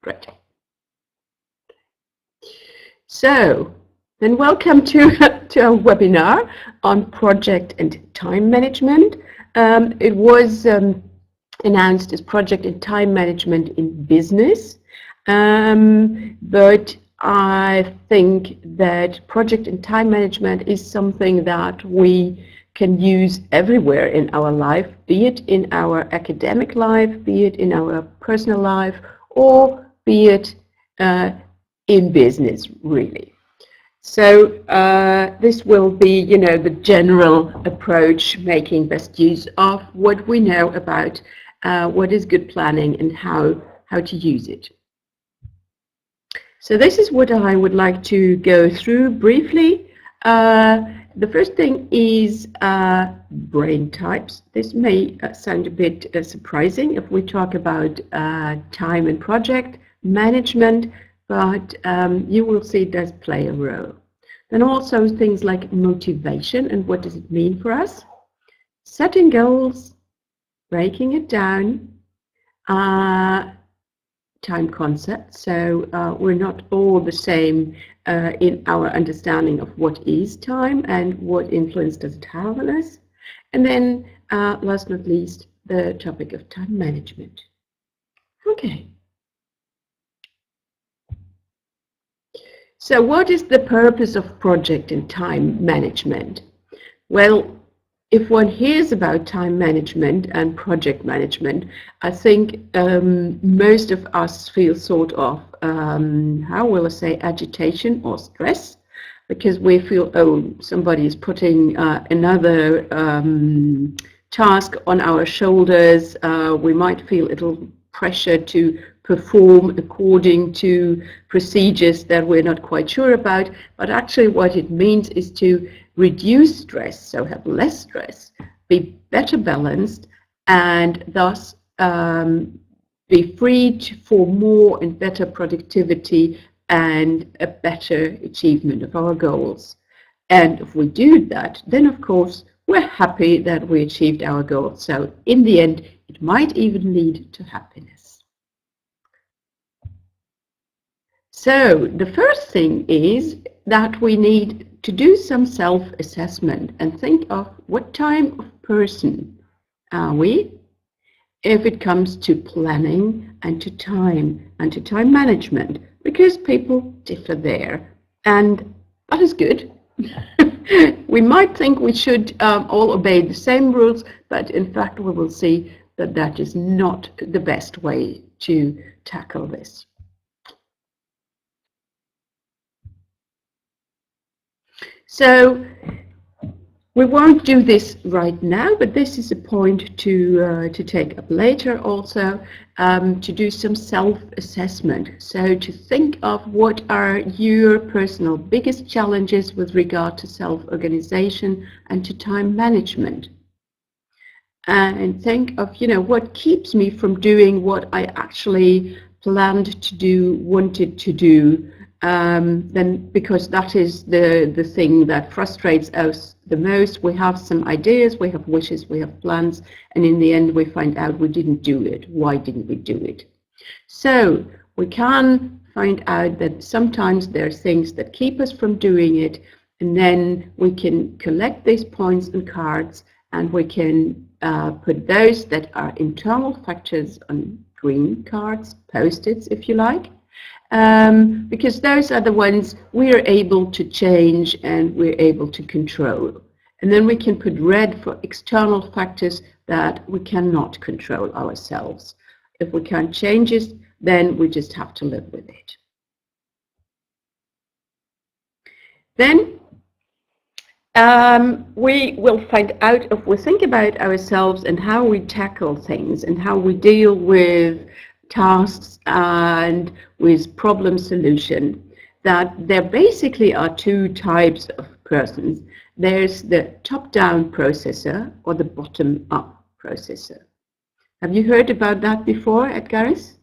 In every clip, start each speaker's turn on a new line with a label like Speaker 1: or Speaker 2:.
Speaker 1: Great. So, then welcome to our webinar on project and time management. It was announced as project and time management in business, but I think that project and time management is something that we can use everywhere in our life, be it in our academic life, be it in our personal life, or be it in business, really. So this will be, the general approach, making best use of what we know about what is good planning and how to use it. So this is what I would like to go through briefly. The first thing is brain types. This may sound a bit surprising if we talk about time and project management, but you will see it does play a role. Then also things like motivation and what does it mean for us, setting goals, breaking it down, time concept. So we're not all the same in our understanding of what is time and what influence does it have on us. And then last but not least, the topic of time management. Okay. So what is the purpose of project and time management? Well, if one hears about time management and project management, I think most of us feel sort of, how will I say, agitation or stress, because we feel, oh, somebody is putting another task on our shoulders. We might feel a little pressure to perform according to procedures that we're not quite sure about, but actually what it means is to reduce stress, so have less stress, be better balanced, and thus be free for more and better productivity and a better achievement of our goals. And if we do that, then of course we're happy that we achieved our goals. So in the end, it might even lead to happiness. So the first thing is that we need to do some self-assessment and think of what type of person are we if it comes to planning and to time management, because people differ there, and that is good. We might think we should all obey the same rules, but in fact we will see that that is not the best way to tackle this. So we won't do this right now, but this is a point to take up later also, to do some self-assessment. So to think of what are your personal biggest challenges with regard to self-organization and to time management. And think of, what keeps me from doing what I actually planned to do, wanted to do, then because that is the thing that frustrates us the most. We have some ideas, we have wishes, we have plans, and in the end we find out we didn't do it. Why didn't we do it? So we can find out that sometimes there are things that keep us from doing it, and then we can collect these points and cards, and we can put those that are internal factors on green cards, post-its if you like, because those are the ones we are able to change and we're able to control. And then we can put red for external factors that we cannot control ourselves. If we can't change it, then we just have to live with it. Then we will find out, if we think about ourselves and how we tackle things and how we deal with tasks and with problem solution, that there basically are two types of persons. There's the top-down processor or the bottom-up processor. Have you heard about that before, Edgaris?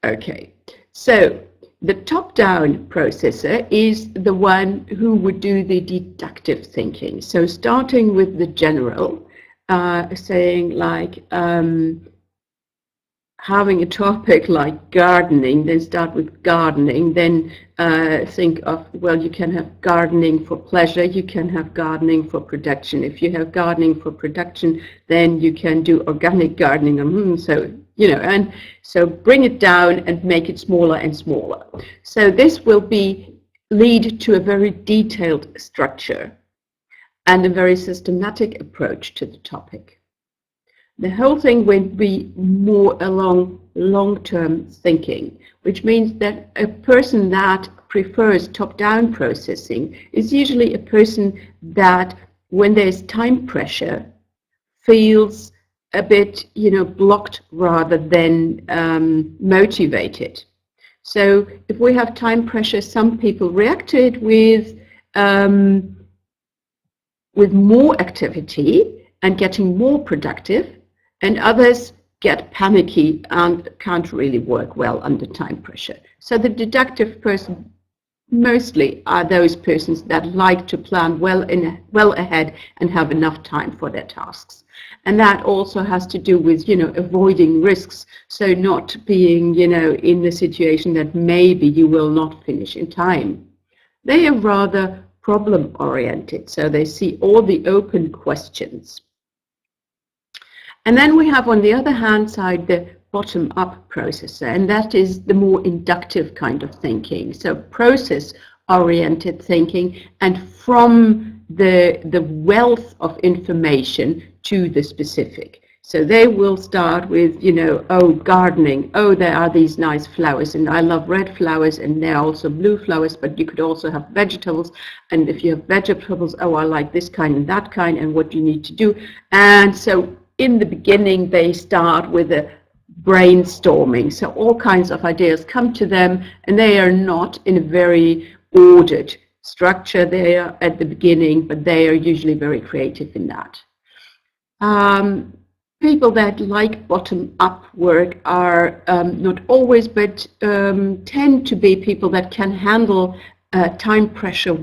Speaker 1: Okay, so The top-down processor is the one who would do the deductive thinking. So starting with the general, saying like having a topic like gardening, then start with gardening, then think of, well, you can have gardening for pleasure, you can have gardening for production. If you have gardening for production, then you can do organic gardening. So, you know, and so bring it down and make it smaller and smaller. So this will lead to a very detailed structure and a very systematic approach to the topic. The whole thing will be more along long-term thinking, which means that a person that prefers top-down processing is usually a person that, when there's time pressure, feels a bit, you know, blocked rather than motivated. So if we have time pressure, some people react to it with more activity and getting more productive, and others get panicky and can't really work well under time pressure. So the deductive person mostly are those persons that like to plan well ahead and have enough time for their tasks. And that also has to do with, you know, avoiding risks. So not being, you know, in the situation that maybe you will not finish in time. They are rather problem oriented. So they see all the open questions. And then we have, on the other hand side, the bottom-up processor, and that is the more inductive kind of thinking. So process-oriented thinking, and from the wealth of information to the specific. So they will start with, you know, oh, gardening, oh, there are these nice flowers, and I love red flowers, and there are also blue flowers, but you could also have vegetables, and if you have vegetables, oh, I like this kind and that kind, and what you need to do. And so in the beginning, they start with a brainstorming. So all kinds of ideas come to them, and they are not in a very ordered structure there at the beginning, but they are usually very creative in that. People that like bottom-up work are not always, but tend to be people that can handle time pressure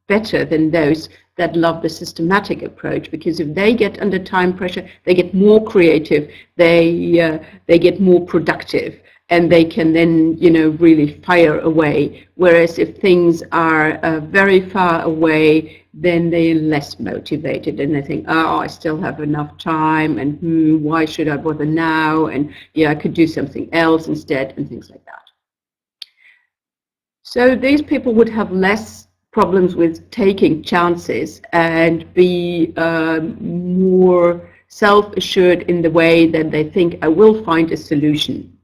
Speaker 1: better than those that love the systematic approach, because if they get under time pressure, they get more creative, they get more productive, and they can then, you know, really fire away. Whereas if things are very far away, then they're less motivated, and they think, oh, I still have enough time, and why should I bother now, and yeah, I could do something else instead, and things like that. So these people would have less problems with taking chances and be more self-assured in the way that they think, I will find a solution.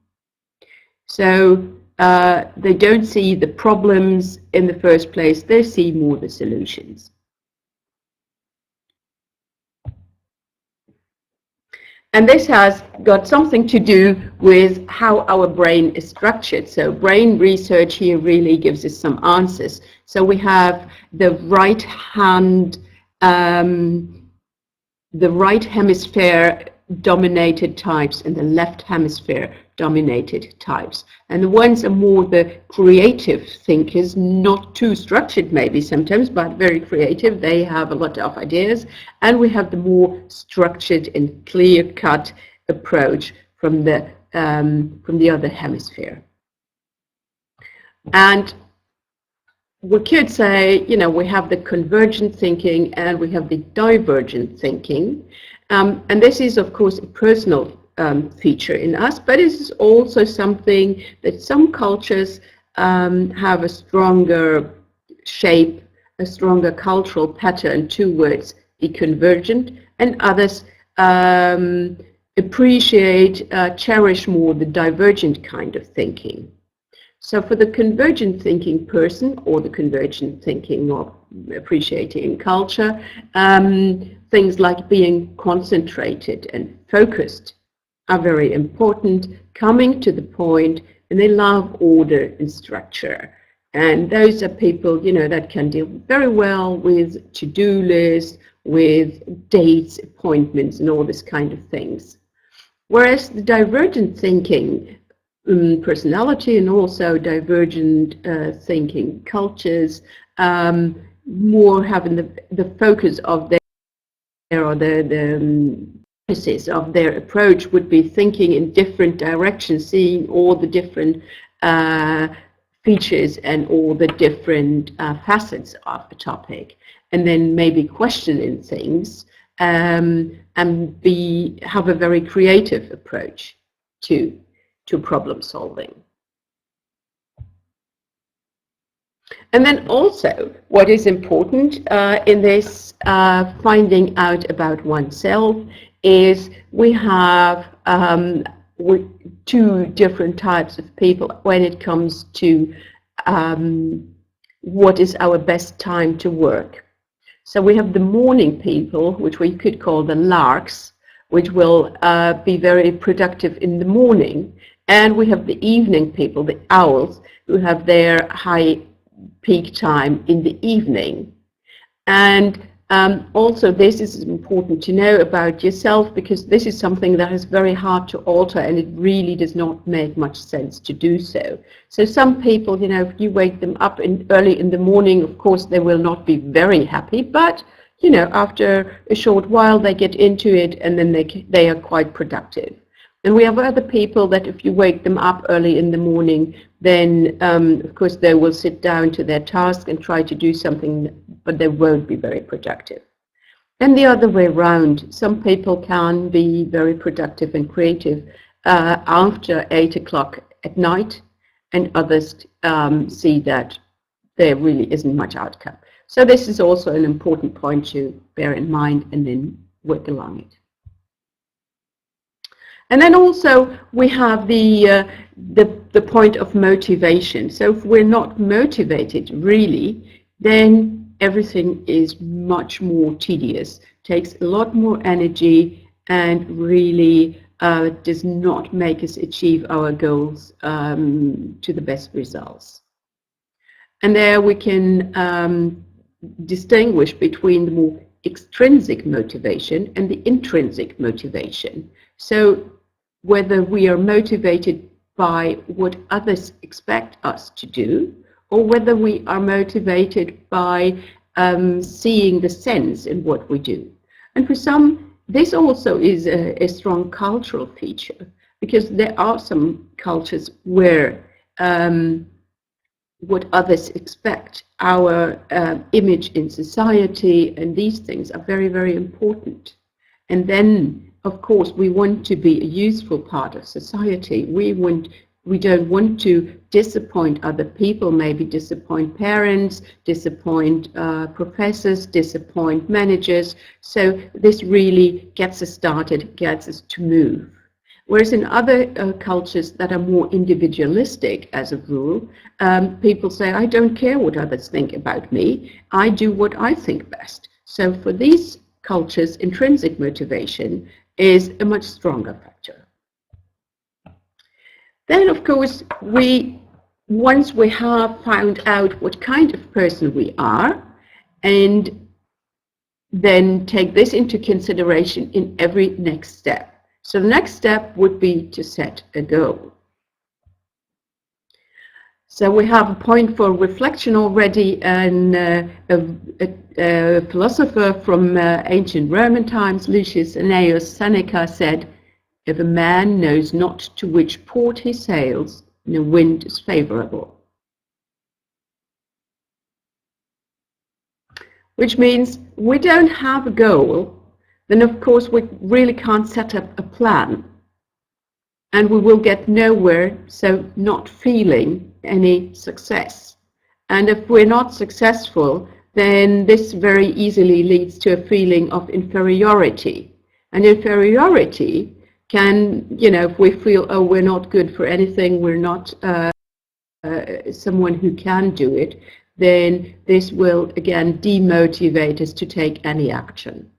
Speaker 1: So they don't see the problems in the first place, they see more the solutions. And this has got something to do with how our brain is structured. So brain research here really gives us some answers. So we have the right hemisphere dominated types and the left hemisphere dominated types. And the ones are more the creative thinkers, not too structured maybe sometimes, but very creative. They have a lot of ideas. And we have the more structured and clear-cut approach from the other hemisphere. And we could say, you know, we have the convergent thinking and we have the divergent thinking. And this is, of course, a personal feature in us, but it is also something that some cultures have a stronger shape, a stronger cultural pattern towards the convergent, and others appreciate, cherish more the divergent kind of thinking. So for the convergent thinking person, or the convergent thinking or appreciating culture, things like being concentrated and focused are very important, coming to the point, and they love order and structure. And those are people, you know, that can deal very well with to-do lists, with dates, appointments, and all this kind of things. Whereas the divergent thinking personality and also divergent thinking cultures, more having the focus of their, or the emphasis of their approach would be thinking in different directions, seeing all the different features and all the different facets of a topic, and then maybe questioning things, and have a very creative approach to problem solving. And then also, what is important in this finding out about oneself is we have two different types of people when it comes to what is our best time to work. So we have the morning people, which we could call the larks, which will be very productive in the morning. And we have the evening people, the owls, who have their high peak time in the evening. And also this is important to know about yourself, because this is something that is very hard to alter, and it really does not make much sense to do so. So some people, you know, if you wake them up early in the morning, of course they will not be very happy, but you know, after a short while they get into it, and then they are quite productive. And we have other people that if you wake them up early in the morning, then of course they will sit down to their task and try to do something, but they won't be very productive. And the other way around, some people can be very productive and creative after 8 o'clock at night, and others see that there really isn't much outcome. So this is also an important point to bear in mind and then work along it. And then also we have the point of motivation. So if we're not motivated really, then everything is much more tedious, takes a lot more energy, and really does not make us achieve our goals to the best results. And there we can distinguish between the more extrinsic motivation and the intrinsic motivation. So whether we are motivated by what others expect us to do, or whether we are motivated by seeing the sense in what we do. And for some, this also is a strong cultural feature, because there are some cultures where what others expect, our image in society, and these things are very, very important. And then, of course, we want to be a useful part of society. We don't want to disappoint other people, maybe disappoint parents, disappoint professors, disappoint managers. So this really gets us started, gets us to move. Whereas in other cultures that are more individualistic, as a rule, people say, I don't care what others think about me, I do what I think best. So for these cultures, intrinsic motivation is a much stronger factor. Then, of course, once we have found out what kind of person we are, and then take this into consideration in every next step. So the next step would be to set a goal. So we have a point for reflection already, and a philosopher from ancient Roman times, Lucius Annaeus Seneca, said, if a man knows not to which port he sails, the wind is favorable. Which means we don't have a goal, then of course we really can't set up a plan, and we will get nowhere, so not feeling any success. And if we're not successful, then this very easily leads to a feeling of inferiority. And inferiority can, you know, if we feel, oh, we're not good for anything, we're not someone who can do it, then this will again demotivate us to take any action.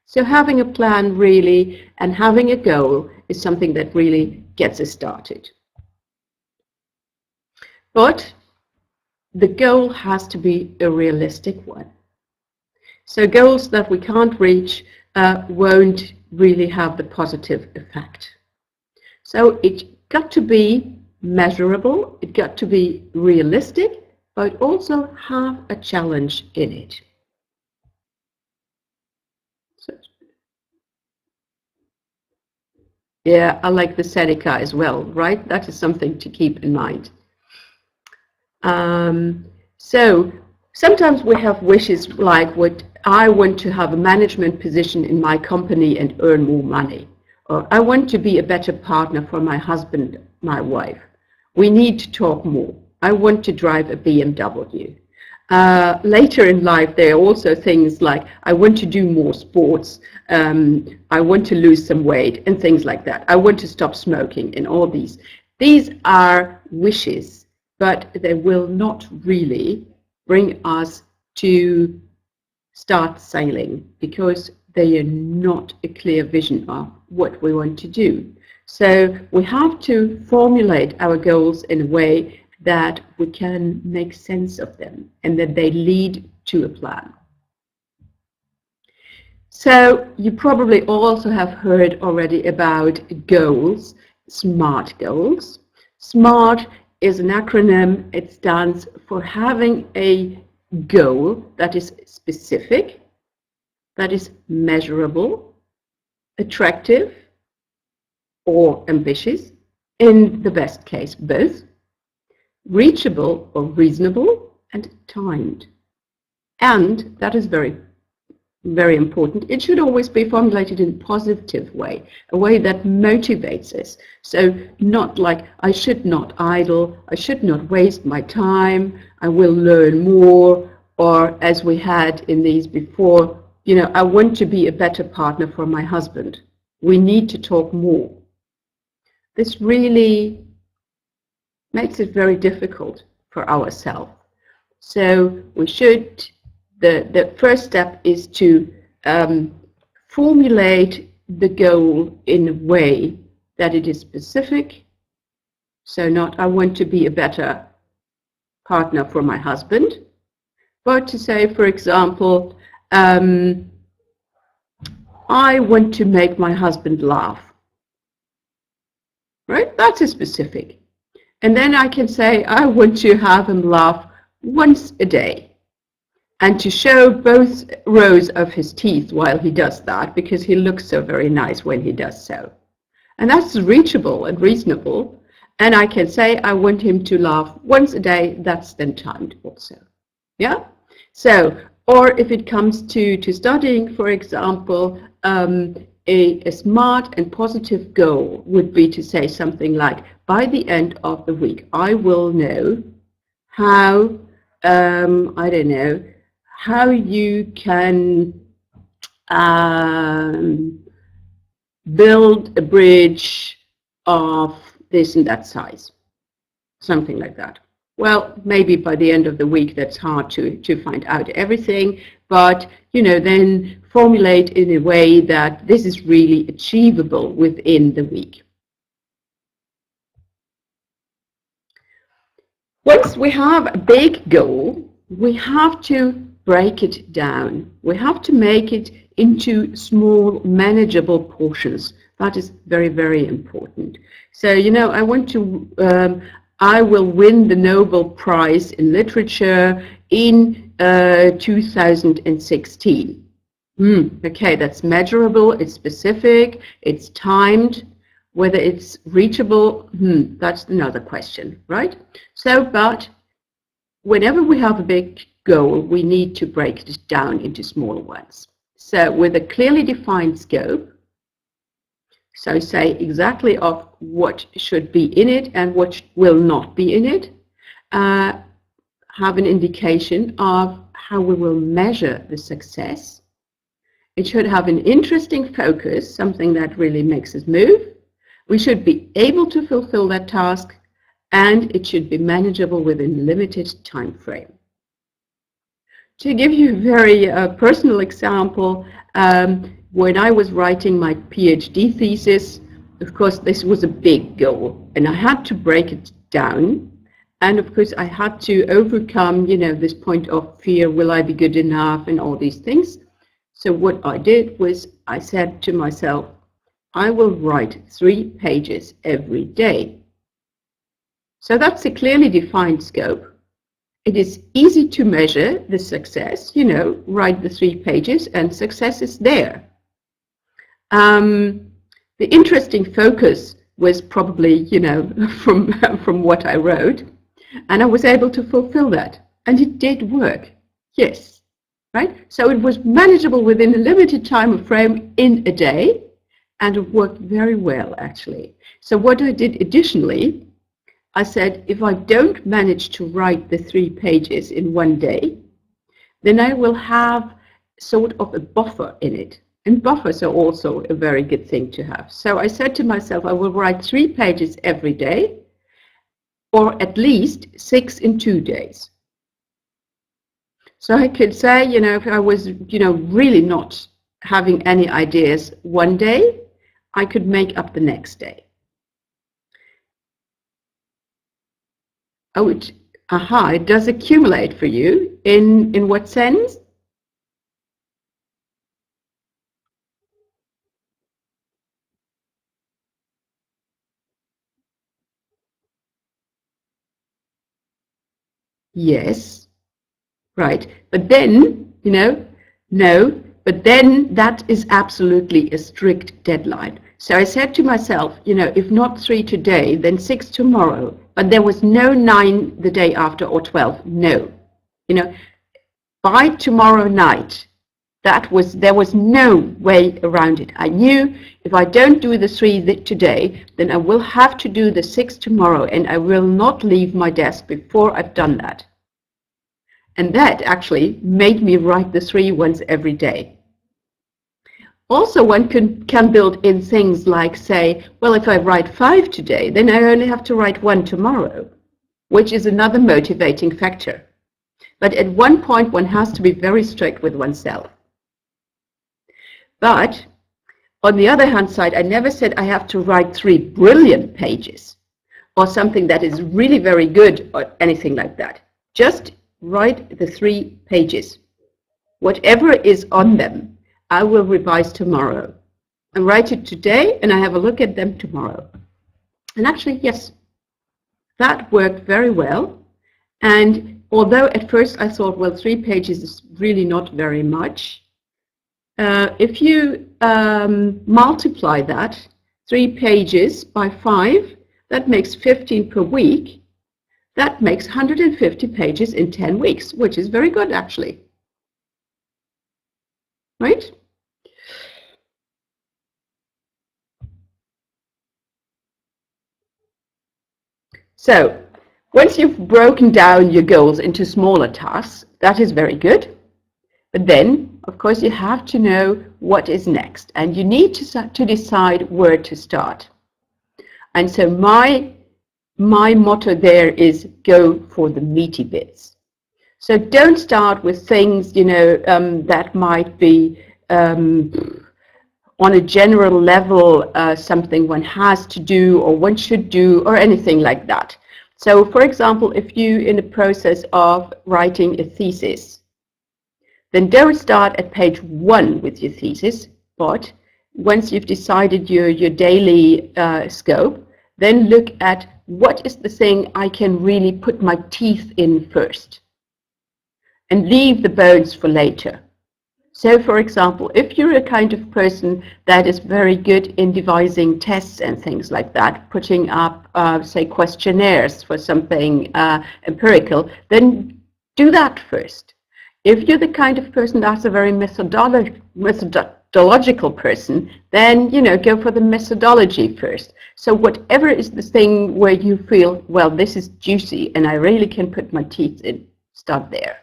Speaker 1: So having a plan really and having a goal is something that really gets us started. But the goal has to be a realistic one. So goals that we can't reach won't really have the positive effect. So it's got to be measurable, it got to be realistic, but also have a challenge in it. So, yeah, I like the Seneca as well, right? That is something to keep in mind. So sometimes we have wishes like, what I want to have a management position in my company and earn more money. Or I want to be a better partner for my husband, my wife. We need to talk more. I want to drive a BMW. Later in life, there are also things like, I want to do more sports. I want to lose some weight and things like that. I want to stop smoking and all these. These are wishes, but they will not really bring us to start sailing because they are not a clear vision of what we want to do. So we have to formulate our goals in a way that we can make sense of them and that they lead to a plan. So you probably also have heard already about goals, SMART goals. SMART is an acronym. It stands for having a goal that is specific, that is measurable, attractive, or ambitious, in the best case both, reachable or reasonable, and timed. And that is very, very important. It should always be formulated in a positive way, a way that motivates us. So not like, I should not idle, I should not waste my time, I will learn more, or as we had in these before, I want to be a better partner for my husband. We need to talk more. This really makes it very difficult for ourselves. So we should, the first step is to formulate the goal in a way that it is specific. So not, I want to be a better partner for my husband, but to say, for example, I want to make my husband laugh. Right? That's a specific. And then I can say, I want to have him laugh once a day. And to show both rows of his teeth while he does that, because he looks so very nice when he does so. And that's reachable and reasonable. And I can say, I want him to laugh once a day. That's then timed also. Yeah? So, or if it comes to studying, for example, a smart and positive goal would be to say something like, by the end of the week, I will know how, I don't know, how you can build a bridge of this and that size, something like that. Well, maybe by the end of the week, that's hard to find out everything, but, then formulate in a way that this is really achievable within the week. Once we have a big goal, we have to break it down. We have to make it into small, manageable portions. That is very, very important. So, I want to, I will win the Nobel Prize in Literature in 2016. Okay, that's measurable, it's specific, it's timed. Whether it's reachable, that's another question, right? So, but whenever we have a big goal, we need to break it down into smaller ones. So with a clearly defined scope, so say exactly of what should be in it and what will not be in it, have an indication of how we will measure the success. It should have an interesting focus, something that really makes us move. We should be able to fulfill that task, and it should be manageable within a limited time frame. To give you a very personal example, when I was writing my PhD thesis, of course, this was a big goal, and I had to break it down. And of course, I had to overcome, this point of fear, will I be good enough, and all these things. So what I did was I said to myself, I will write 3 pages every day. So that's a clearly defined scope. It is easy to measure the success, you know, write the 3 pages and success is there. The interesting focus was probably, you know, from what I wrote, and I was able to fulfill that. And it did work, yes, right? So it was manageable within a limited time frame in a day, and it worked very well, actually. So what I did additionally, I said, if I don't manage to write the 3 pages in one day, then I will have sort of a buffer in it. And buffers are also a very good thing to have. So I said to myself, I will write 3 pages every day, or at least 6 in 2 days. So I could say, you know, if I was, you know, really not having any ideas one day, I could make up the next day. Oh, it does accumulate for you. In what sense? Yes, right. But then, you know, no, but then that is absolutely a strict deadline. So I said to myself, you know, if not 3 today, then 6 tomorrow. But there was no 9 the day after or 12. No. You know, by tomorrow night, there was no way around it. I knew if I don't do the 3 today, then I will have to do the 6 tomorrow, and I will not leave my desk before I've done that. And that actually made me write the 3 once every day. Also, one can build in things like, say, well, if I write 5 today, then I only have to write 1 tomorrow, which is another motivating factor. But at one point, one has to be very strict with oneself. But on the other hand side, I never said I have to write 3 brilliant pages or something that is really very good or anything like that. Just write the 3 pages. Whatever is on them, I will revise tomorrow. I write it today and I have a look at them tomorrow. And actually, yes, that worked very well. And although at first I thought, well, 3 pages is really not very much, if you multiply that, 3 pages by 5, that makes 15 per week. That makes 150 pages in 10 weeks, which is very good, actually. Right? So, once you've broken down your goals into smaller tasks, that is very good. But then, of course, you have to know what is next, and you need to decide where to start. And so my motto there is go for the meaty bits. So don't start with things, you know, that might be on a general level something one has to do or one should do or anything like that. So, for example, if you're in the process of writing a thesis, then don't start at page 1 with your thesis, but once you've decided your daily scope, then look at what is the thing I can really put my teeth in first and leave the bones for later. So, for example, if you're a kind of person that is very good in devising tests and things like that, putting up, say, questionnaires for something empirical, then do that first. If you're the kind of person that's a very methodological person, then, you know, go for the methodology first. So whatever is the thing where you feel, well, this is juicy and I really can put my teeth in, start there.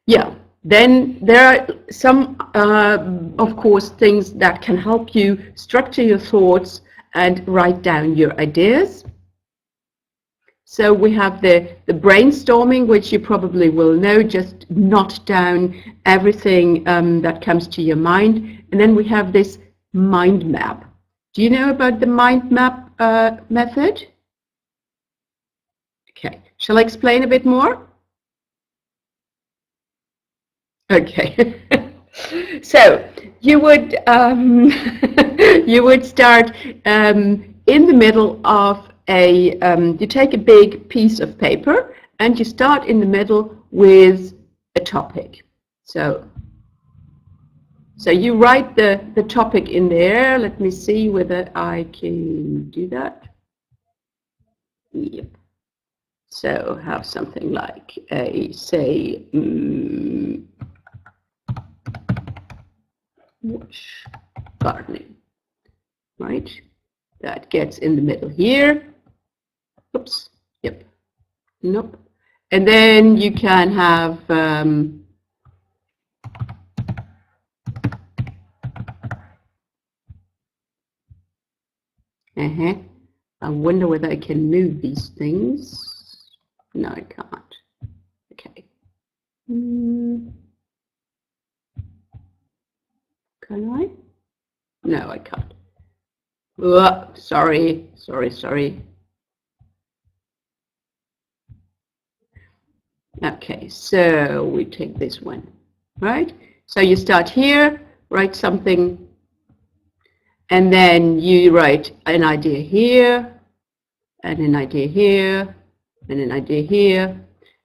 Speaker 1: Yeah, then there are some, of course, things that can help you structure your thoughts and write down your ideas. So we have the brainstorming, which you probably will know, just note down everything that comes to your mind. And then we have this mind map. Do you know about the mind map method? Okay, shall I explain a bit more? Okay. So you would you would start in the middle of a you take a big piece of paper and you start in the middle with a topic. So you write the topic in there. Let me see whether I can do that. Yep. So have something like a, say, gardening, right? That gets in the middle here. Oops, yep, nope. And then you can have I wonder whether I can move these things. No, I can't. Okay. Can I? No, I can't. Oh, sorry. Okay, so we take this one, right? So you start here, write something, and then you write an idea here, and an idea here, and an idea here.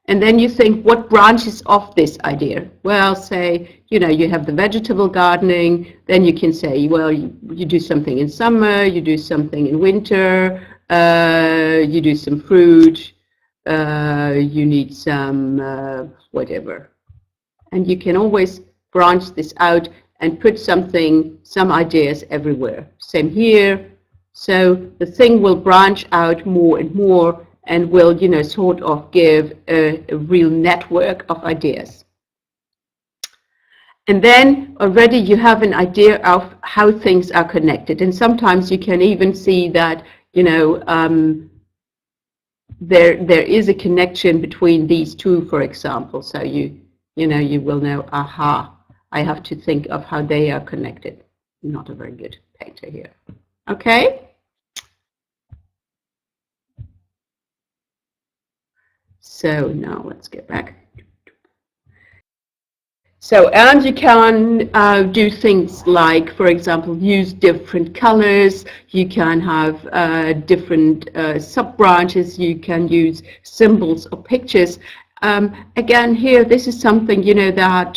Speaker 1: And then you think, what branches off this idea? Well, say, you know, you have the vegetable gardening, then you can say, well, you do something in summer, you do something in winter, you do some fruit, you need some whatever. And you can always branch this out and put some ideas everywhere. Same here. So the thing will branch out more and more and will, you know, sort of give a real network of ideas. And then already you have an idea of how things are connected. And sometimes you can even see that, you know, there is a connection between these two, for example. So you will know, aha, I have to think of how they are connected. Not a very good painter here. Okay. So now let's get back. So, and you can do things like, for example, use different colors. You can have different sub-branches. You can use symbols or pictures. Again, here, this is something, you know, that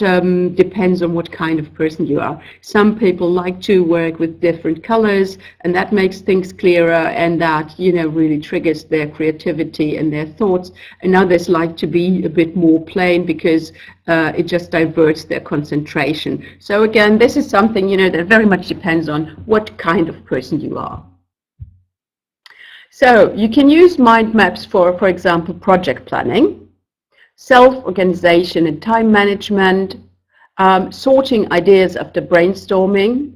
Speaker 1: depends on what kind of person you are. Some people like to work with different colors, and that makes things clearer, and that, you know, really triggers their creativity and their thoughts. And others like to be a bit more plain because it just diverts their concentration. So again, this is something, you know, that very much depends on what kind of person you are. So you can use mind maps for example, project planning, self-organization and time management, sorting ideas after brainstorming.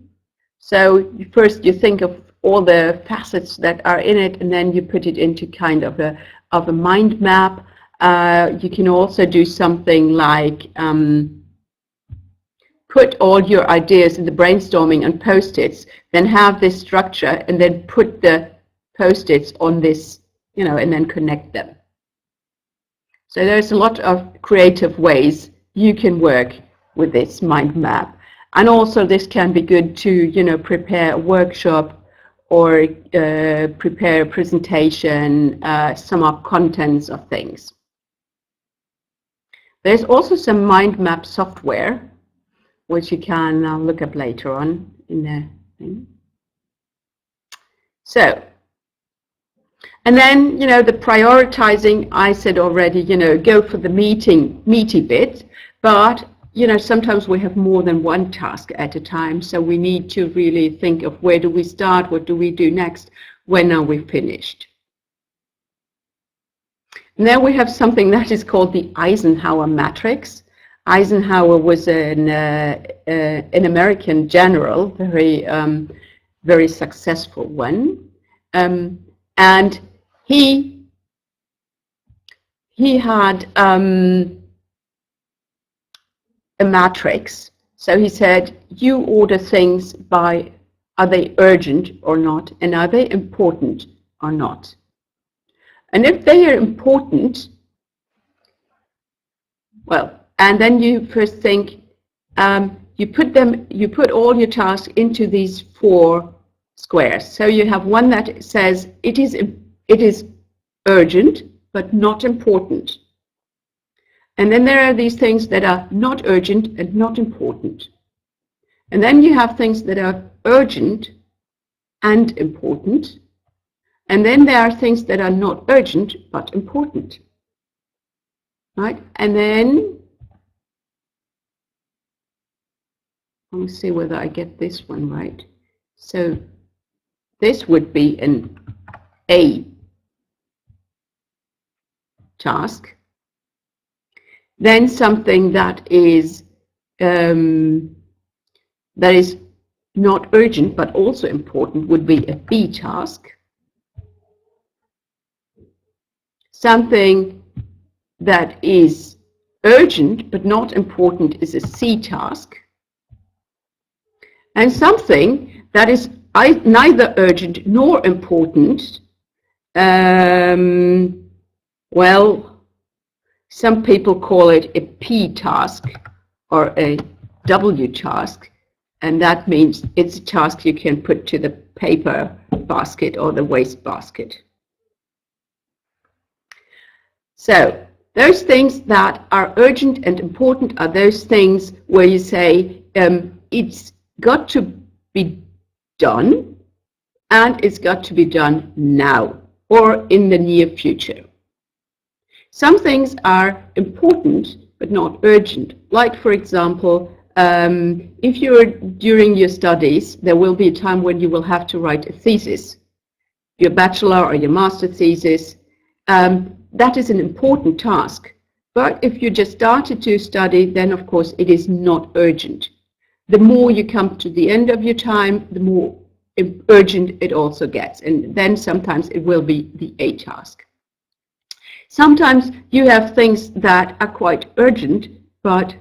Speaker 1: So first you think of all the facets that are in it, and then you put it into kind of a mind map. You can also do something like put all your ideas in the brainstorming on post-its, then have this structure, and then put the post-its on this, you know, and then connect them. So there's a lot of creative ways you can work with this mind map. And also this can be good to, you know, prepare a workshop or prepare a presentation, sum up contents of things. There's also some mind map software, which you can look up later on in the thing. So, and then, you know, the prioritizing, I said already, you know, go for the meaty bit, but, you know, sometimes we have more than one task at a time, so we need to really think of where do we start, what do we do next, when are we finished. Now we have something that is called the Eisenhower matrix. Eisenhower was an American general, very successful one, and he had a matrix. So he said, you order things by, are they urgent or not, and are they important or not? And if they are important, well, and then you first think, you put all your tasks into these 4 squares. So you have one that says it is urgent but not important. And then there are these things that are not urgent and not important. And then you have things that are urgent and important. And then there are things that are not urgent but important. Right? And then, let me see whether I get this one right. So this would be an A task. Then something that is not urgent but also important would be a B task. Something that is urgent but not important is a C task. And something that is neither urgent nor important, well, some people call it a P task or a W task, and that means it's a task you can put to the paper basket or the waste basket. So those things that are urgent and important are those things where you say it's got to be done and it's got to be done now or in the near future. Some things are important but not urgent. Like, for example, if you're during your studies, there will be a time when you will have to write a thesis, your bachelor or your master thesis. That is an important task. But if you just started to study, then of course it is not urgent. The more you come to the end of your time, the more urgent it also gets. And then sometimes it will be the A task. Sometimes you have things that are quite urgent, but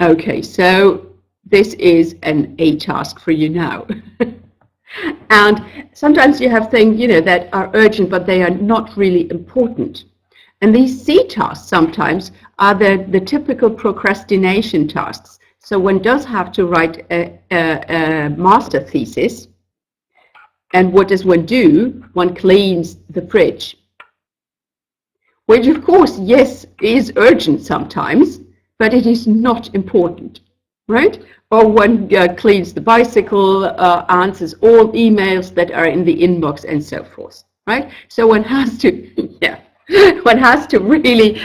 Speaker 1: okay, so this is an A task for you now. And sometimes you have things, that are urgent, but they are not really important. And these C tasks sometimes are the typical procrastination tasks. So one does have to write a master thesis. And what does one do? One cleans the fridge. Which, of course, yes, is urgent sometimes, but it is not important, right? Or one cleans the bicycle, answers all emails that are in the inbox, and so forth, right? So one has to, yeah, one has to really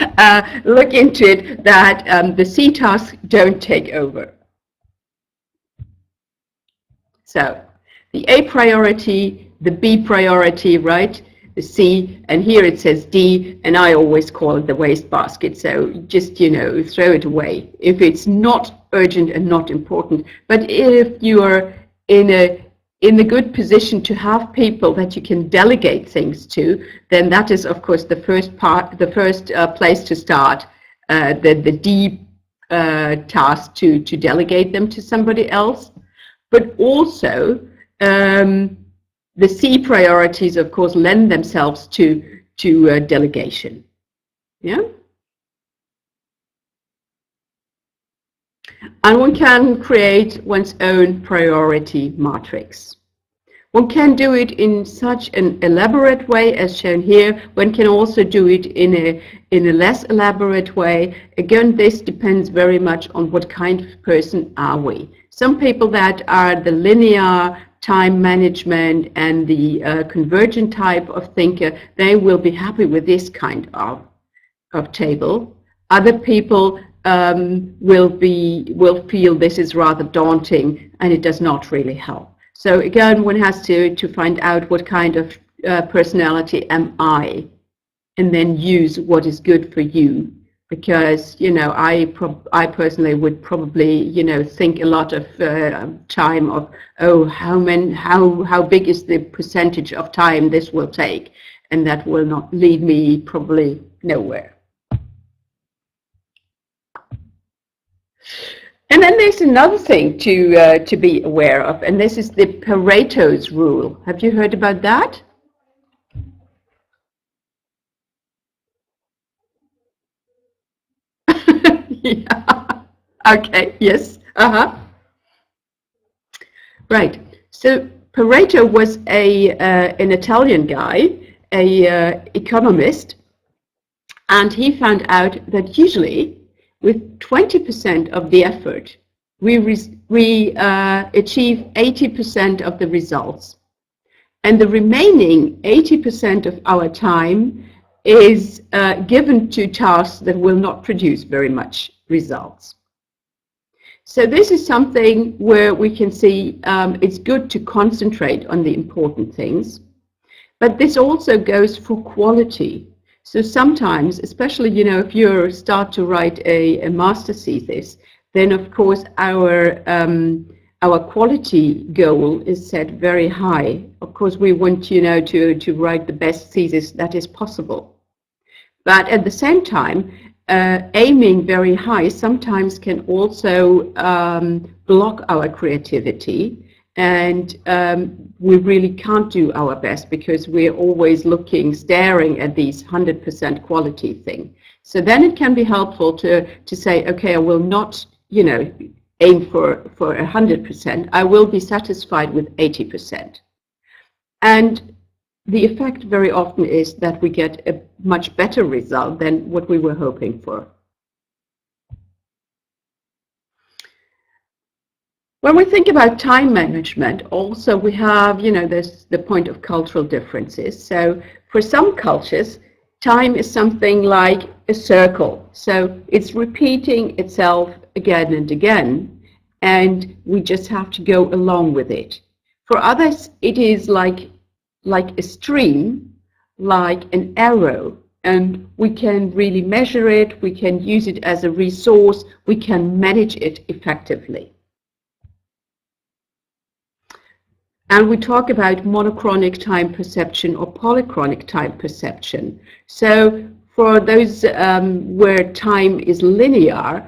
Speaker 1: look into it that the C tasks don't take over. So the A priority, the B priority, right? The C, and here it says D, and I always call it the waste basket. So just, throw it away if it's not urgent and not important. But if you are in a good position to have people that you can delegate things to, then that is, of course, the first place to start. The D task to delegate them to somebody else, but also. The C priorities, of course, lend themselves to delegation. Yeah? And one can create one's own priority matrix. One can do it in such an elaborate way as shown here. One can also do it in a less elaborate way. Again, this depends very much on what kind of person are we. Some people that are the linear time management and the convergent type of thinker, they will be happy with this kind of table. Other people will feel this is rather daunting and it does not really help. So again, one has to find out what kind of personality am I, and then use what is good for you. Because I personally would probably think a lot of time of how big is the percentage of time this will take, and that will not lead me probably nowhere. And then there's another thing to be aware of, and this is the Pareto's rule. Have you heard about that? Yeah. Okay, yes. Uh-huh. Right. So Pareto was an Italian guy, a economist, and he found out that usually with 20% of the effort, we achieve 80% of the results. And the remaining 80% of our time is given to tasks that will not produce very much results. So this is something where we can see it's good to concentrate on the important things, but this also goes for quality. So sometimes, especially, if you start to write a master thesis, then of course our quality goal is set very high. Of course, we want, to write the best thesis that is possible. But at the same time, aiming very high sometimes can also block our creativity, and we really can't do our best because we're always staring at these 100% quality thing. So then it can be helpful to say, okay, I will not, aim for 100%. I will be satisfied with 80%. And the effect very often is that we get a much better result than what we were hoping for. When we think about time management, also we have, there's the point of cultural differences. So for some cultures, time is something like a circle. So it's repeating itself again and again, and we just have to go along with it. For others, it is like a stream, like an arrow, and we can really measure it, we can use it as a resource, we can manage it effectively. And we talk about monochronic time perception or polychronic time perception. So for those where time is linear,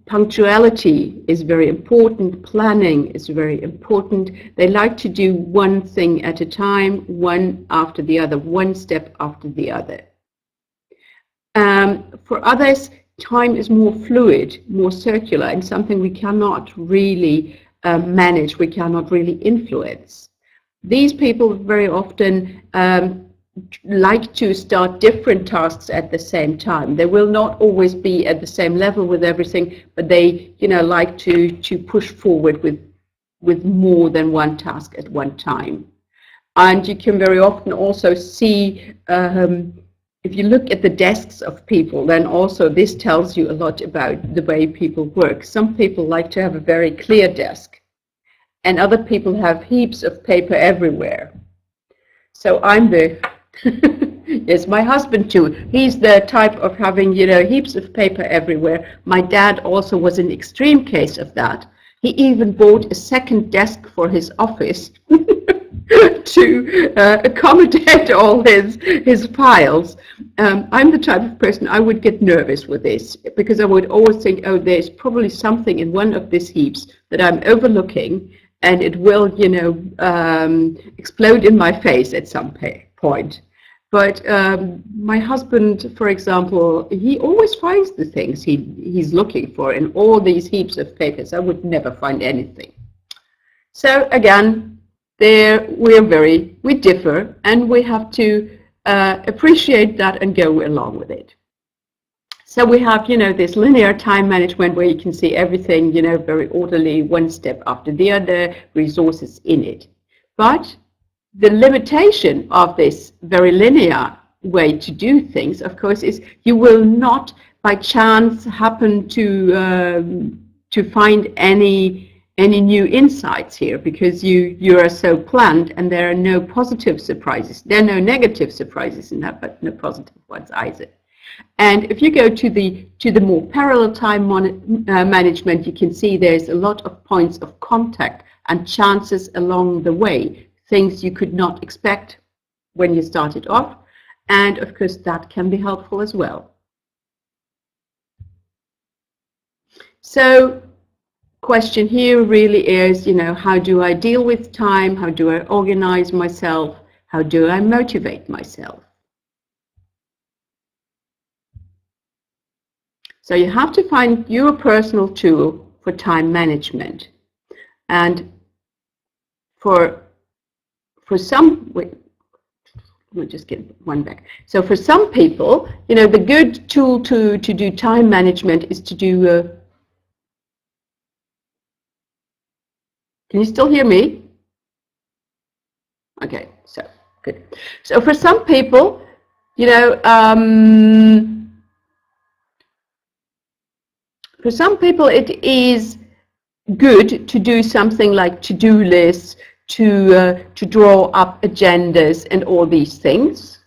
Speaker 1: punctuality is very important, planning is very important. They like to do one thing at a time, one after the other, one step after the other. For others, time is more fluid, more circular, and something we cannot really manage, we cannot really influence. These people very often like to start different tasks at the same time. They will not always be at the same level with everything, but they, like to push forward with more than one task at one time. And you can very often also see, if you look at the desks of people, then also this tells you a lot about the way people work. Some people like to have a very clear desk, and other people have heaps of paper everywhere. So I'm the yes, my husband too. He's the type of having, heaps of paper everywhere. My dad also was an extreme case of that. He even bought a second desk for his office to accommodate all his files. I'm the type of person, I would get nervous with this, because I would always think, oh, there's probably something in one of these heaps that I'm overlooking, and it will, explode in my face at some point. But my husband, for example, he always finds the things he's looking for in all these heaps of papers. I would never find anything. So again, we differ, and we have to appreciate that and go along with it. So we have, this linear time management where you can see everything, very orderly, one step after the other, resources in it. But the limitation of this very linear way to do things, of course, is you will not by chance happen to find any new insights here, because you are so planned, and there are no positive surprises. There are no negative surprises in that, but no positive ones either. And if you go to the more parallel time management, you can see there's a lot of points of contact and chances along the way, things you could not expect when you started off, and of course that can be helpful as well. So question here really is, how do I deal with time? How do I organize myself? How do I motivate myself? So you have to find your personal tool for time management. And for some, wait, let me just get one back. So for some people, you know, the good tool to do time management is to do, can you still hear me? Okay, so good. So for some people, you know, for some people it is good to do something like to-do lists, to draw up agendas and all these things.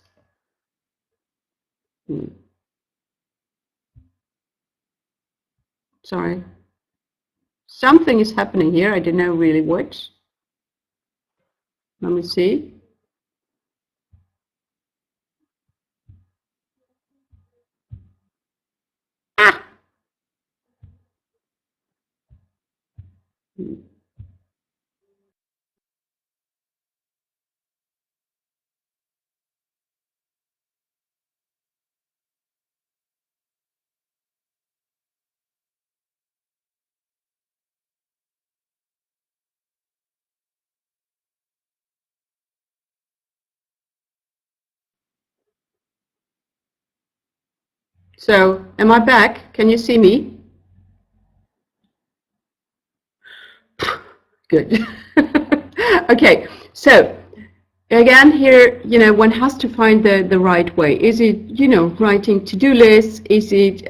Speaker 1: Sorry. Something is happening here. I don't know really what. Let me see. Ah! So, am I back? Can you see me? Good. Okay, so again here, you know, one has to find the right way. Is it, you know, writing to-do lists? Is it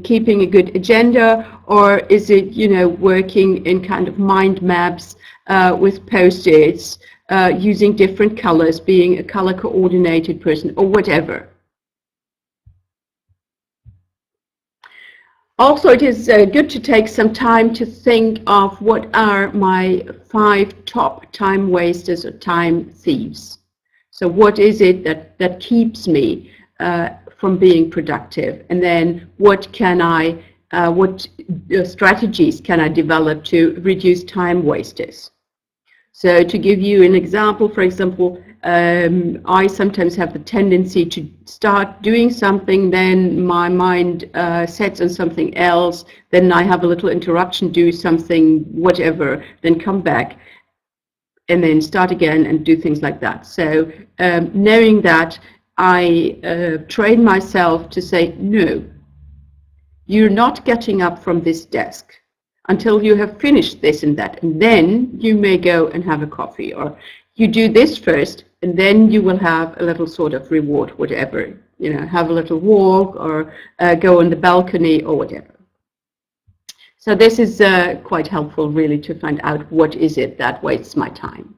Speaker 1: keeping a good agenda? Or is it, you know, working in kind of mind maps with post-its, using different colors, being a color coordinated person, or whatever? Also, it is good to take some time to think of what are my 5 top time wasters or time thieves. So what is it that keeps me from being productive? And then what can what strategies can I develop to reduce time wasters? So to give you an example, for example, I sometimes have the tendency to start doing something, then my mind sets on something else, then I have a little interruption, do something, whatever, then come back and then start again and do things like that. So knowing that, I train myself to say, no, you're not getting up from this desk until you have finished this and that, and then you may go and have a coffee, or you do this first and then you will have a little sort of reward, whatever, you know, have a little walk or go on the balcony or whatever. So this is quite helpful really to find out what is it that wastes my time,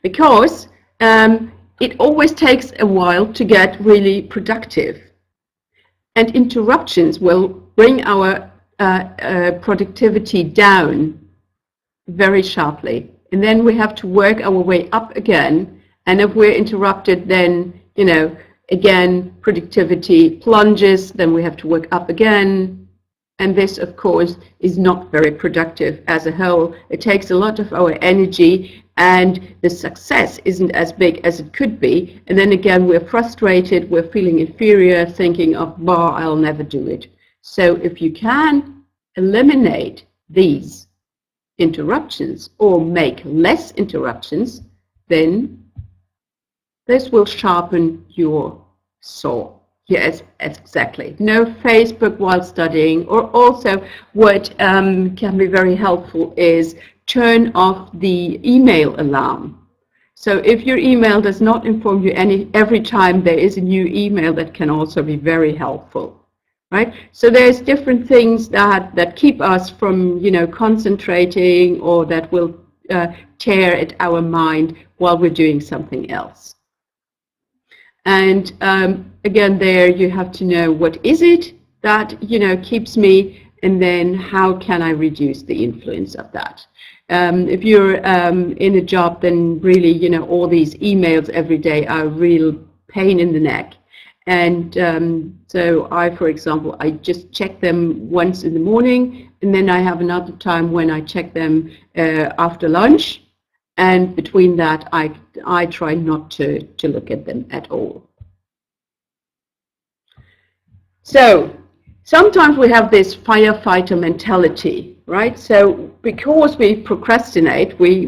Speaker 1: because it always takes a while to get really productive, and interruptions will bring our productivity down very sharply, and then we have to work our way up again, and if we're interrupted, then, you know, again productivity plunges, then we have to work up again, and this of course is not very productive as a whole. It takes a lot of our energy, and the success isn't as big as it could be, and then again we're frustrated, we're feeling inferior, thinking of, bah, I'll never do it. So if you can eliminate these interruptions or make less interruptions, then this will sharpen your saw. Yes, exactly. No Facebook while studying, or also what can be very helpful is turn off the email alarm. So if your email does not inform you every time there is a new email, that can also be very helpful. Right? So there's different things that keep us from, you know, concentrating, or that will tear at our mind while we're doing something else. And again, there you have to know what is it that, you know, keeps me, and then how can I reduce the influence of that. If you're in a job, then really, you know, all these emails every day are a real pain in the neck. And so I, for example, I just check them once in the morning, and then I have another time when I check them after lunch. And between that, I try not to look at them at all. So Sometimes we have this firefighter mentality, right? So because we procrastinate, we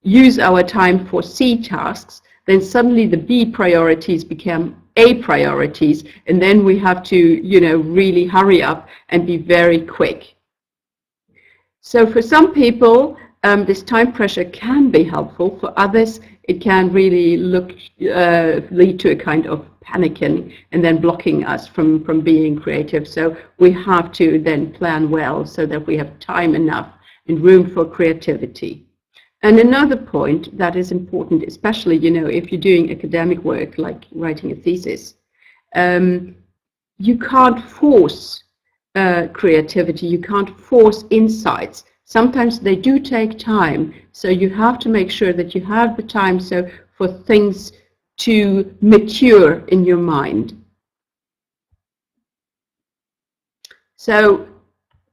Speaker 1: use our time for C tasks, then suddenly the B priorities become A priorities, and then we have to, you know, really hurry up and be very quick. So for some people, this time pressure can be helpful. For others, it can really lead to a kind of panicking and then blocking us from being creative. So we have to then plan well so that we have time enough and room for creativity. And another point that is important, especially, you know, if you're doing academic work like writing a thesis, you can't force creativity, you can't force insights. Sometimes they do take time, so you have to make sure that you have the time so for things to mature in your mind. So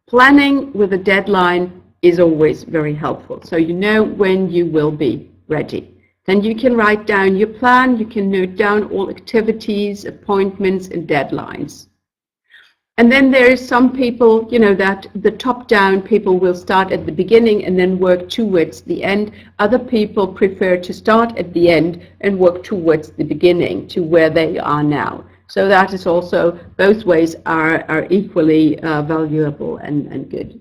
Speaker 1: planning with a deadline is always very helpful. So you know when you will be ready. Then you can write down your plan, you can note down all activities, appointments, and deadlines. And then there is some people, you know, that the top-down people will start at the beginning and then work towards the end. Other people prefer to start at the end and work towards the beginning, to where they are now. So that is also, both ways are equally valuable and good.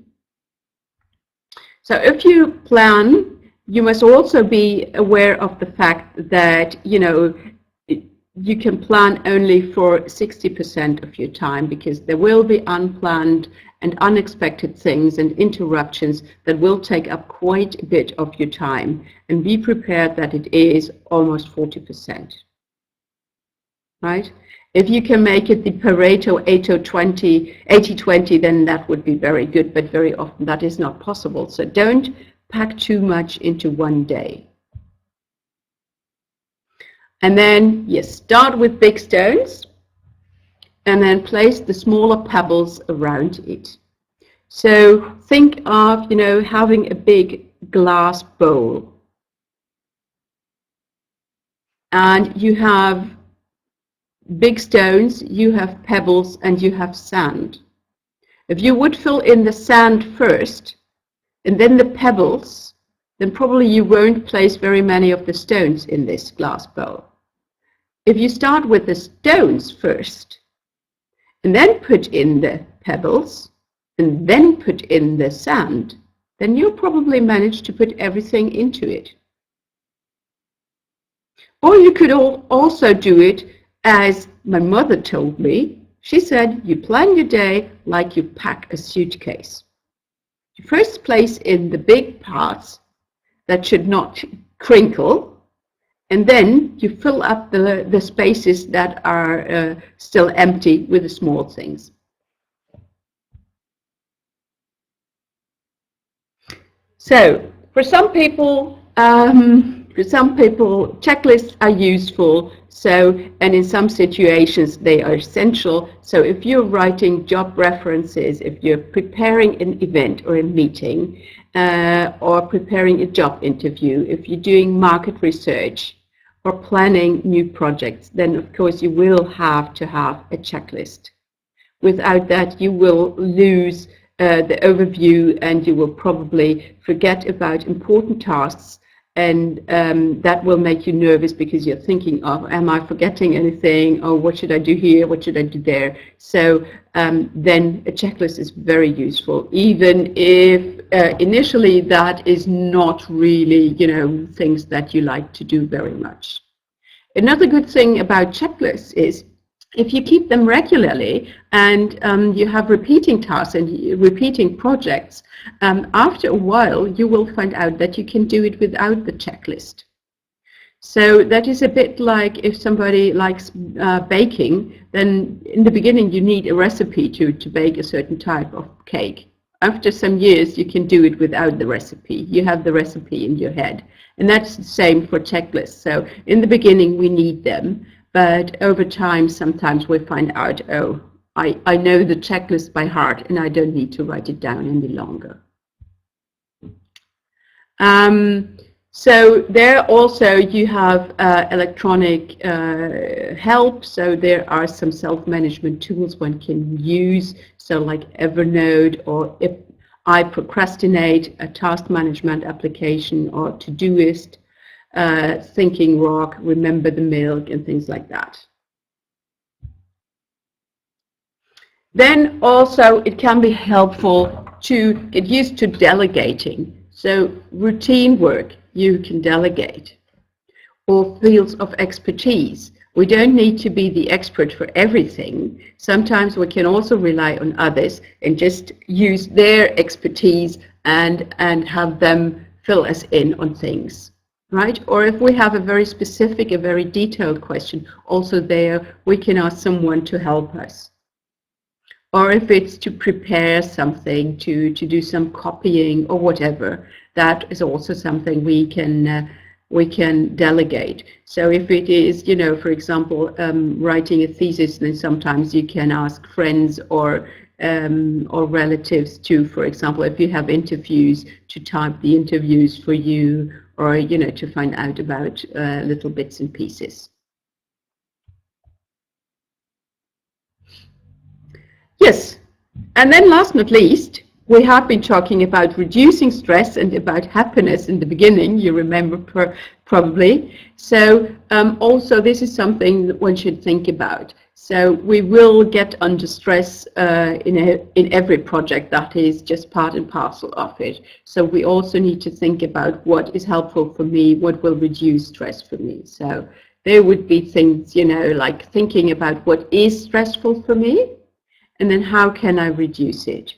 Speaker 1: So if you plan, you must also be aware of the fact that, you know, you can plan only for 60% of your time, because there will be unplanned and unexpected things and interruptions that will take up quite a bit of your time. And be prepared that it is almost 40%. Right? If you can make it the Pareto 80-20, then that would be very good, but very often that is not possible. So don't pack too much into one day. And then, yes, start with big stones and then place the smaller pebbles around it. So think of, you know, having a big glass bowl. And you have big stones, you have pebbles, and you have sand. If you would fill in the sand first and then the pebbles, then probably you won't place very many of the stones in this glass bowl. If you start with the stones first and then put in the pebbles and then put in the sand, then you'll probably manage to put everything into it. Or you could also do it as my mother told me. She said, you plan your day like you pack a suitcase. You first place in the big parts that should not crinkle, and then you fill up the spaces that are still empty with the small things. So for some people, checklists are useful. So, and in some situations they are essential. So if you're writing job references, if you're preparing an event or a meeting, or preparing a job interview, if you're doing market research or planning new projects, then of course you will have to have a checklist. Without that, you will lose the overview and you will probably forget about important tasks, and that will make you nervous because you're thinking of, am I forgetting anything? Oh, what should I do here? What should I do there? So then a checklist is very useful, even if initially that is not really, you know, things that you like to do very much. Another good thing about checklists is if you keep them regularly and you have repeating tasks and repeating projects, after a while you will find out that you can do it without the checklist. So that is a bit like if somebody likes baking, then in the beginning you need a recipe to bake a certain type of cake. After some years you can do it without the recipe. You have the recipe in your head. And that's the same for checklists. So in the beginning we need them. But over time, sometimes we find out, oh, I know the checklist by heart and I don't need to write it down any longer. So there also you have electronic help. So there are some self-management tools one can use. So like Evernote, or if I Procrastinate, a task management application, or Todoist, Thinking Rock, Remember the Milk, and things like that. Then also it can be helpful to get used to delegating. So routine work you can delegate, or fields of expertise. We don't need to be the expert for everything. Sometimes we can also rely on others and just use their expertise and have them fill us in on things, right? Or if we have a very specific, a very detailed question, also there we can ask someone to help us. Or if it's to prepare something, to do some copying or whatever, that is also something we can delegate. So if it is, you know, for example, writing a thesis, then sometimes you can ask friends or relatives to, for example, if you have interviews, to type the interviews for you, or, you know, to find out about little bits and pieces. Yes, and then last but not least, we have been talking about reducing stress and about happiness in the beginning, you remember probably. So also this is something that one should think about. So we will get under stress in every project. That is just part and parcel of it. So we also need to think about what is helpful for me, what will reduce stress for me. So there would be things, you know, like thinking about what is stressful for me, and then how can I reduce it?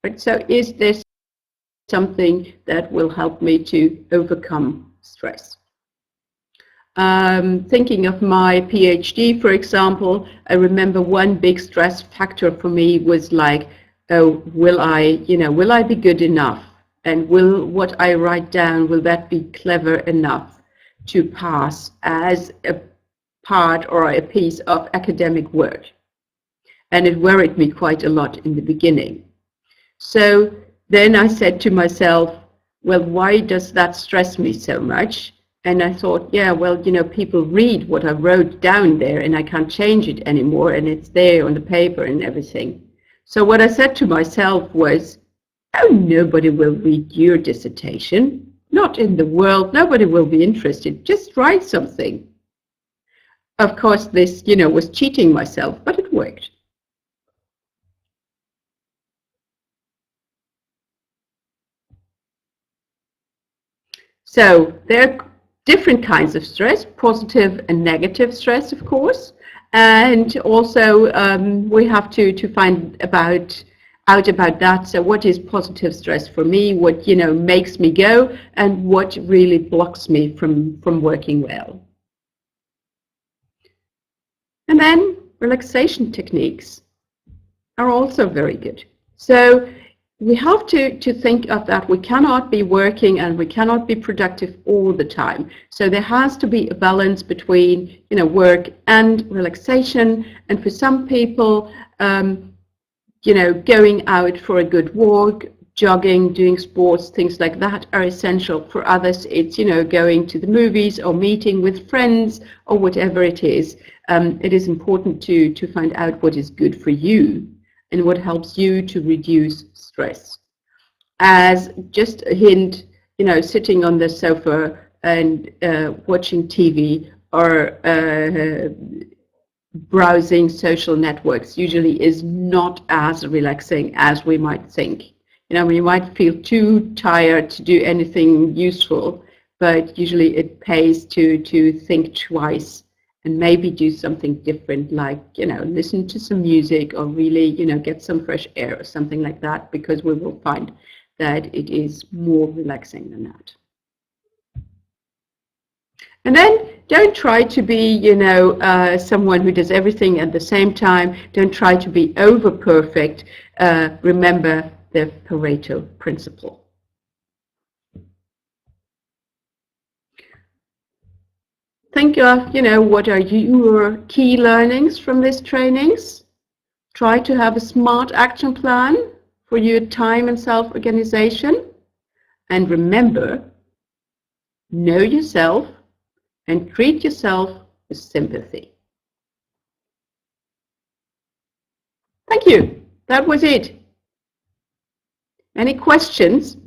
Speaker 1: Right? So is there something that will help me to overcome stress? Thinking of my PhD, for example, I remember one big stress factor for me was like, oh, will I be good enough? And will what I write down, will that be clever enough to pass as a part or a piece of academic work? And it worried me quite a lot in the beginning. So then I said to myself, well, why does that stress me so much? And I thought, yeah, well, you know, people read what I wrote down there and I can't change it anymore, and it's there on the paper and everything. So what I said to myself was, oh, nobody will read your dissertation. Not in the world. Nobody will be interested. Just write something. Of course, this, you know, was cheating myself, but it worked. So there are different kinds of stress, positive and negative stress, of course. And also we have to find out about that. So what is positive stress for me? What, you know, makes me go, and what really blocks me from working well? And then relaxation techniques are also very good. So we have to think of that. We cannot be working and we cannot be productive all the time. So there has to be a balance between, you know, work and relaxation. And for some people, you know, going out for a good walk, jogging, doing sports, things like that are essential. For others, it's, you know, going to the movies or meeting with friends or whatever it is. It is important to find out what is good for you and what helps you to reduce stress. As just a hint, you know, sitting on the sofa and watching TV or browsing social networks usually is not as relaxing as we might think. You know, we might feel too tired to do anything useful, but usually it pays to think twice and maybe do something different, like, you know, listen to some music or really, you know, get some fresh air or something like that, because we will find that it is more relaxing than that. And then don't try to be, you know, someone who does everything at the same time. Don't try to be over perfect. Remember the Pareto principle. Think of, you know, what are your key learnings from these trainings? Try to have a smart action plan for your time and self-organization. And remember, know yourself, and treat yourself with sympathy. Thank you. That was it. Any questions?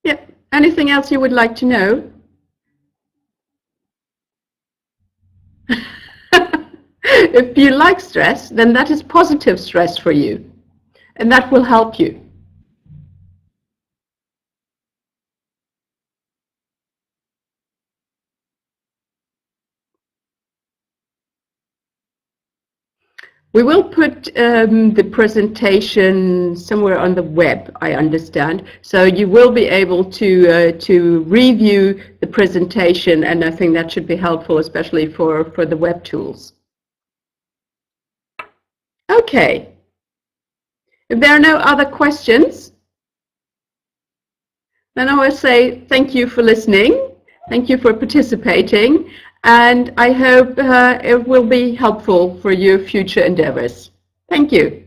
Speaker 1: Yeah. Anything else you would like to know? If you like stress, then that is positive stress for you, and that will help you. We will put the presentation somewhere on the web, I understand. So you will be able to review the presentation, and I think that should be helpful, especially for the web tools. Okay. If there are no other questions, then I will say thank you for listening. Thank you for participating. And I hope it will be helpful for your future endeavors. Thank you.